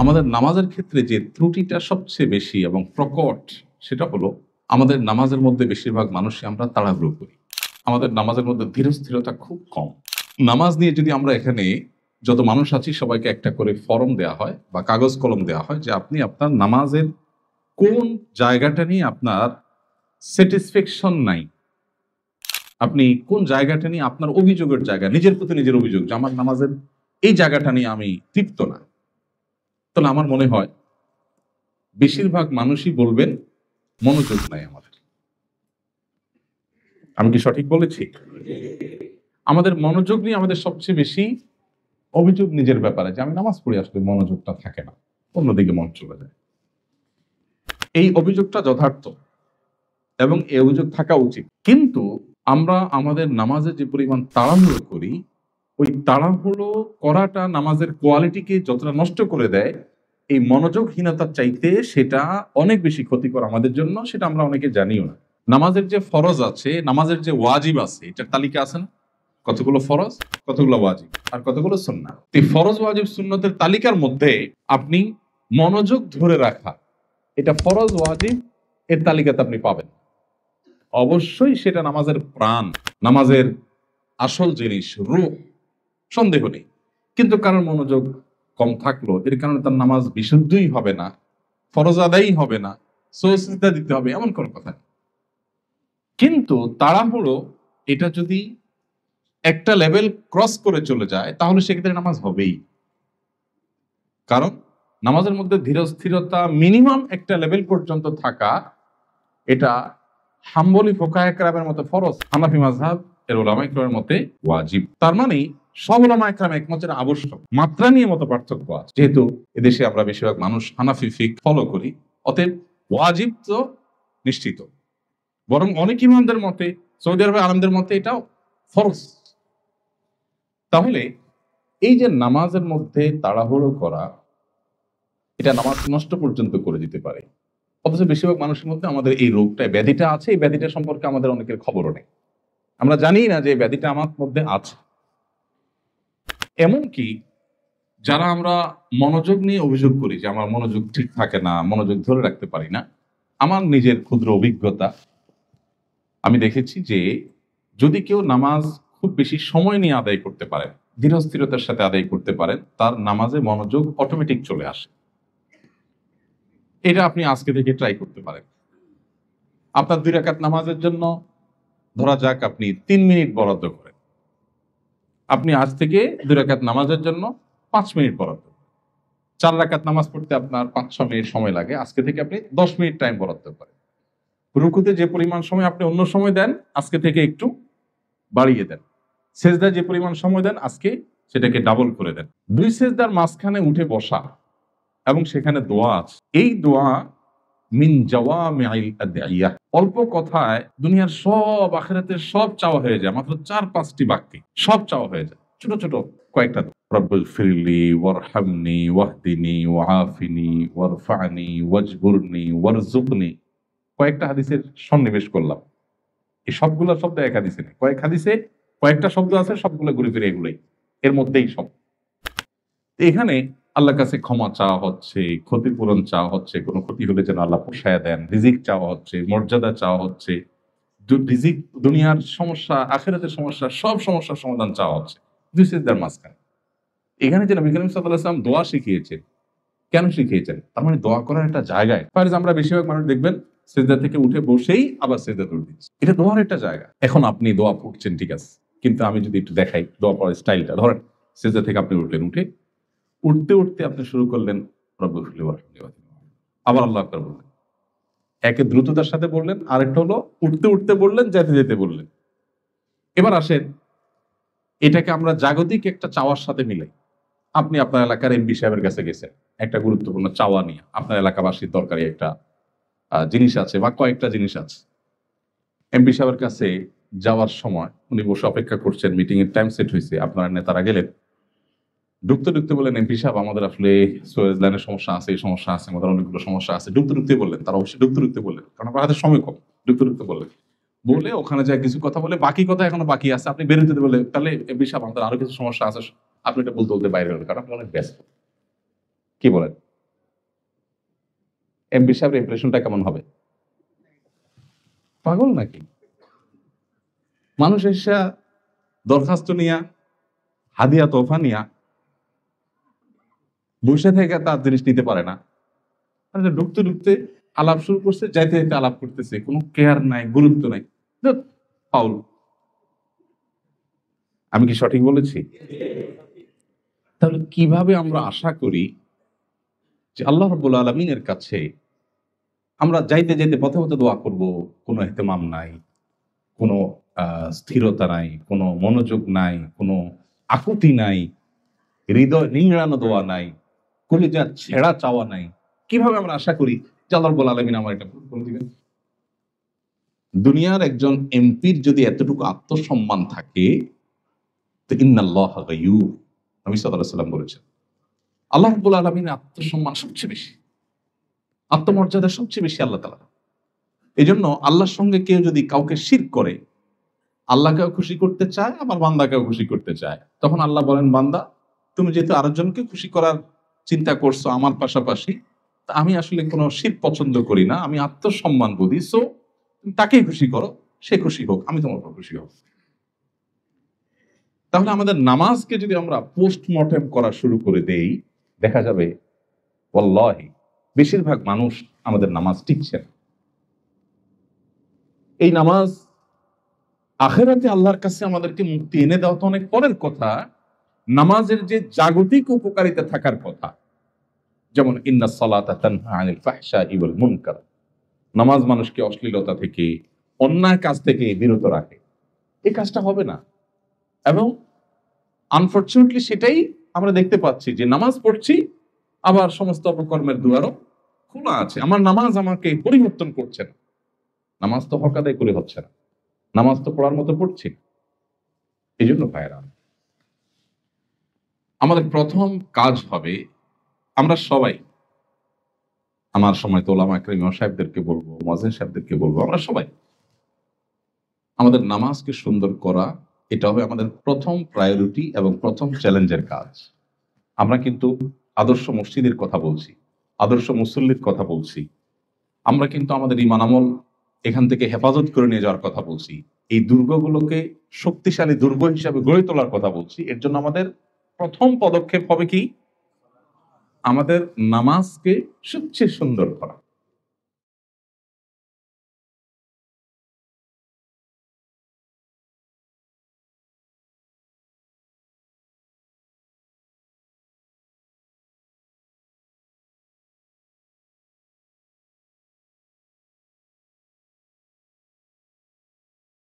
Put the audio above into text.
আমাদের নামাজের ক্ষেত্রে যে ত্রুটিটা সবচেয়ে বেশি এবং প্রকট, সেটা হলো আমাদের নামাজের মধ্যে বেশিরভাগ মানুষই আমরা তাড়াহুড়ো করি। আমাদের নামাজের মধ্যে ধীরস্থিরতা খুব কম। নামাজ নিয়ে যদি আমরা এখানে যত মানুষ আছি সবাইকে একটা করে ফর্ম দেওয়া হয় বা কাগজ কলম দেওয়া হয় যে আপনি আপনার নামাজের কোন জায়গাটা নিয়ে আপনার স্যাটিসফ্যাকশন নাই, আপনি কোন জায়গাটা নিয়ে আপনার অভিযোগের জায়গা, নিজের প্রতি নিজের অভিযোগ যে আমার নামাজের এই জায়গাটা নিয়ে আমি তৃপ্ত না, তাহলে আমার মনে হয় বেশিরভাগ মানুষই বলবেন মনোযোগ নাই আমাদের। আমি কি সঠিক বলেছি? আমাদের মনোযোগ নিয়ে আমাদের সবচেয়ে বেশি অভিযোগ নিজের ব্যাপারে, যে আমি নামাজ পড়ি আসলে মনোযোগটা থাকে না, অন্যদিকে মন চলে যায়। এই অভিযোগটা যথার্থ এবং এই অভিযোগ থাকা উচিত, কিন্তু আমরা আমাদের নামাজে যে পরিমাণ তাড়াহুড়ো করি, ওই তাড়াহুড়ো করাটা নামাজের কোয়ালিটিকে যতটা নষ্ট করে দেয়, এই মনোযোগহীনতার চাইতে সেটা অনেক বেশি ক্ষতিকর আমাদের জন্য। সেটা আমরা অনেকে জানিও না। নামাজের যে ফরজ আছে, নামাজের যে ওয়াজিব আছে, এটার তালিকা আছে না? কতগুলো ফরজ, কতগুলো ওয়াজিব আর কতগুলো সুন্নাহ। এই ফরজ ওয়াজিব সুন্নতের তালিকার মধ্যে আপনি মনোযোগ ধরে রাখা, এটা ফরজ ওয়াজিব এর তালিকাতে আপনি পাবেন। অবশ্যই সেটা নামাজের প্রাণ, নামাজের আসল জিনিস, রূহ, সন্দেহ নেই। কিন্তু কারণ মনোযোগ কম থাকলো, এর কারণে তার নামাজ বিশুদ্ধই হবে না, ফরজ আদায়ই হবে না, সুজদা দিতে হবে, এমন কোনো কথা নেই। কিন্তু তাড়াহুড়ো এটা যদি একটা লেভেল ক্রস করে চলে যায়, তাহলে সেক্ষেত্রে নামাজ হবেই। কারণ নামাজের মধ্যে ধীরস্থিরতা মিনিমাম একটা লেভেল পর্যন্ত থাকা, এটা হাম্বলি ফুকাহে কেরামের মতে ফরজ, হানাফি মাযহাব এর উলামা ইকরামের মতে ওয়াজিব। তার মানে সব উলামা ইকরাম একমত যে আবশ্যক, মাত্রা নিয়ে মত পার্থক্য আছে। যেহেতু এদেশে আমরা বেশিরভাগ মানুষ হানাফি ফিক ফলো করি, অতএব ওয়াজিব তো নিশ্চিত। বরং অনেক ইমামদের মতে, সৌদি আরবের আলেমদের মতে এটাও ফরজ। তাহলে এই যে নামাজের মধ্যে তাড়াহুড়ো করা, এটা নামাজ নষ্ট পর্যন্ত করে দিতে পারে। অথচ বেশিরভাগ মানুষের মধ্যে আমাদের এই রোগটা, ব্যাধিটা আছে। এই ব্যাধিটা সম্পর্কে আমাদের অনেকের খবরও নেই, আমরা জানি না যে ব্যাধিটা আমার মধ্যে আছে। এমনকি যারা আমরা মনোযোগ নিয়ে অভিযোগ করি যে আমার মনোযোগ ঠিক থাকে না, মনোযোগ ধরে রাখতে পারি না, আমার নিজের ক্ষুদ্র অভিজ্ঞতা, আমি দেখেছি যে যদি কেউ নামাজ খুব বেশি সময় নিয়ে আদায় করতে পারেন, ধীরস্থিরতার সাথে আদায় করতে পারেন, তার নামাজে মনোযোগ অটোমেটিক চলে আসে। এটা আপনি আজকে থেকে ট্রাই করতে পারেন। আপনার 2 রাকাত নামাজের জন্য ধরা যাক আপনি 3 মিনিট বরাদ্দ করেন, আপনি আজ থেকে 2 রাকাত নামাজের জন্য 5 মিনিট বরাদ্দ করেন। 4 রাকাত নামাজ পড়তে আপনার 5-6 মিনিট সময় লাগে, আজকে থেকে আপনি 10 মিনিট টাইম বরাদ্দ করেন। রুকুতে যে পরিমাণ সময় আপনি অন্য সময় দেন, আজকে থেকে একটু বাড়িয়ে দেন। সেজদায় যে পরিমাণ সময় দেন, আজকে সেটাকে ডাবল করে দেন। 2 সেজদার মাঝখানে উঠে বসা এবং সেখানে দোয়া আছে। এই দোয়া মিন জাওয়ামিআল আদইয়া, অল্প কথায় দুনিয়ার সব, আখিরাতের সব চাওয়া হয়ে যায়। মাত্র 4-5টি বাক্যে সব চাওয়া হয়ে যায়, ছোট ছোট কয়েকটা। রব্বিল ফিরলি ওয়ারহামনি ওয়াহদিনি ওয়াআফিনি ওয়ারফানি ওয়াজবুরনি ওয়ারযুকনি। কয়েকটা হাদিসের সন্নিবেশ করলাম। এই সবগুলো শব্দ এক হাদিসে নেই, কয়েক হাদিসে কয়েকটা শব্দ আছে, সবগুলো ঘুরে ফিরে এগুলোই, এর মধ্যেই সব। এখানে আল্লাহর কাছে ক্ষমা চাওয়া হচ্ছে, ক্ষতিপূরণ চাওয়া হচ্ছে, কোনো ক্ষতি হলে যেন আল্লাহ পোষায়া দেন, রিজিক চাওয়া হচ্ছে, মর্যাদা চাওয়া হচ্ছে, রিজিক, দুনিয়ার সমস্যা, আখিরাতের সমস্যা, সব সমস্যার সমাধান চাওয়া হচ্ছে 2 সিজদার মাঝখানে। এখানে যে নবী করিম সাল্লাল্লাহু আলাইহি ওয়াসাল্লাম দোয়া শিখিয়েছেন, কেন শিখিয়েছেন? তার মানে দোয়া করার একটা জায়গায়। আমরা বেশিরভাগ মানুষ দেখবেন সিজদা থেকে উঠে বসেই আবার সিজদা তুলে দিচ্ছে, এটা দোয়ার একটা জায়গা। এখন আপনি দোয়া পড়ছেন, ঠিক আছে, কিন্তু আমি যদি একটু দেখাই দোয়া পড়ার স্টাইলটা। ধরেন সিজদা থেকে আপনি উঠলেন, উঠতে উঠতে আপনি শুরু করলেন রব্বিল ফিরলি ওয়ারহামনি ওয়াহদিনি, আবার আল্লাহু আকবার বললেন। একে দ্রুততার সাথে বললেন, আরেকটা হলো উঠতে উঠতে বললেন, যেতে যেতে বললেন। এবার আসেন, এটাকে আমরা জাগতিক একটা চাওয়ার সাথে মিলাই। আপনি আপনার এলাকার এমপি সাহেবের কাছে গেছেন একটা গুরুত্বপূর্ণ চাওয়া নিয়ে, আপনার এলাকাবাসীর দরকারি একটা জিনিস আছে বা কয়েকটা জিনিস আছে। এমপি সাহেবের কাছে যাওয়ার সময় উনি বসে অপেক্ষা করছেন, মিটিং এর টাইম সেট হয়েছে, আপনার নেতারা গেলেন। ঢুকতে ঢুকতে বললেন, এমপি সাহেব আমাদের আসলে সুয়েজ লাইনের সমস্যা আছে, এই সমস্যা আছে, আমাদের অনেকগুলো সমস্যা আছে। ঢুকতে ঢুকতে বললেন, তারা অবশ্যই ঢুকতে ঢুকতে বললেন, কারণ আপনার হাতে সময় কম। ঢুকতে ঢুকতে বললেন, বলে ওখানে যায় কিছু কথা বলে, বাকি কথা এখনো বাকি আছে, আপনি বেরোতে বলে, তাহলে এমপি সাহেব আমাদের আরো কিছু সমস্যা আছে, আপনি এটা বলতে বলতে বাইরে হলেন, কারণ আপনি অনেক ব্যস্ত। কি বলেন? এমপি সাহেবের ইমপ্রেশনটা কেমন হবে? পাগল নাকি? মানুষ এসে দরখাস্ত নিয়া, হাদিয়া তোফা নিয়া বসে থেকে তার জিনিস নিতে পারে না। ঢুকতে ঢুকতে আলাপ শুরু করছে, যাইতে যাইতে আলাপ করতেছে, কোনো কেয়ার নাই, গুরুত্ব নাই। ফাউল। আমি কি সঠিক বলেছি? তাহলে কিভাবে আমরা আশা করি যে আল্লাহ রাব্বুল আলামিনের কাছে আমরা যাইতে যাইতে পথে পথে দোয়া করব, কোনো ইহতেমাম নাই, কোনো স্থিরতা নাই, কোনো মনোযোগ নাই, কোনো আকুতি নাই, হৃদয় নিংড়ানো দোয়া নাই, কলিজা ছেঁড়া চাওয়া নাই। কিভাবে আমরা আশা করি যে আল্লাহ রাব্বুল আলামিন আমার এটা পূরণ করে দিবেন? দুনিয়ার একজন এমপির যদি এতটুকু আত্মসম্মান থাকে, তো ইন্নাল্লাহা গায়ুর, নবী সাল্লাল্লাহু আলাইহি ওয়াসাল্লাম বলেছেন, আল্লাহ রাব্বুল আলামিনের আত্মসম্মান সবচেয়ে বেশি, আত্মমর্যাদা সবচেয়ে বেশি আল্লাহ তাআলা। এই জন্য আল্লাহর সঙ্গে কেউ যদি কাউকে শিরক করে, আল্লাহকেও খুশি করতে চায়, আবার বান্দাকেও খুশি করতে চায়, তখন আল্লাহ বলেন, বান্দা তুমি যেহেতু আরেকজনকে খুশি করার চিন্তা করছো আমার পাশাপাশি, তা আমি আসলে কোনো শিরক পছন্দ করি না, আমি আত্মসম্মান বুঝি, সো তুমি তাকেই খুশি করো, সে খুশি হোক, আমি তোমার উপর খুশি হোক। তাহলে আমাদের নামাজকে যদি আমরা পোস্টমর্টেম করা শুরু করে দেই, দেখা যাবে ওয়াল্লাহি বেশিরভাগ মানুষ আমাদের নামাজ টিকছে না। এই নামাজ আখিরাতে আল্লাহর কাছে আমাদেরকে মুক্তি এনে দেওয়া তো অনেক পরের কথা, নামাজের যে জাগতিক উপকারিতা থাকার কথা, যেমন ইন্নাস সালাতা তানহা আনিল ফাহশাই ওয়াল মুনকার, নামাজ মানুষকে অশ্লীলতা থেকে, অন্যায় কাজ থেকে বিরত রাখে, এই কাজটা হবে না। এবং আনফরচুনেটলি সেটাই আমরা দেখতে পাচ্ছি, যে নামাজ পড়ছি, আবার সমস্ত অপকর্মের দুয়ারও খোলা আছে। আমার নামাজ আমাকে পরিবর্তন করছে না, নামাজ তো হক আদায় করে হচ্ছে না, নামাজ তো পড়ার মতো পড়ছি। এই জন্য ভাইরা, আমাদের প্রথম কাজ হবে, আমরা সবাই, আমার সময় তো ওলামা একরাম ইমাম সাহেবদেরকে বলবো, মুয়াজ্জিন সাহেবদেরকে বলবো, আমরা সবাই আমাদের নামাজকে সুন্দর করা, এটা হবে আমাদের প্রথম প্রায়োরিটি এবং প্রথম চ্যালেঞ্জের কাজ। আমরা কিন্তু আদর্শ মসজিদের কথা বলছি, আদর্শ মুসল্লির কথা বলছি, আমরা কিন্তু আমাদের ঈমান আমল এখান থেকে হেফাজত করে নিয়ে যাওয়ার কথা বলছি, এই দুর্গগুলোকে শক্তিশালী দুর্গ হিসাবে গড়ে তোলার কথা বলছি। এর জন্য আমাদের প্রথম পদক্ষেপ হবে কি? আমাদের নামাজকে সবচেয়ে সুন্দর করা।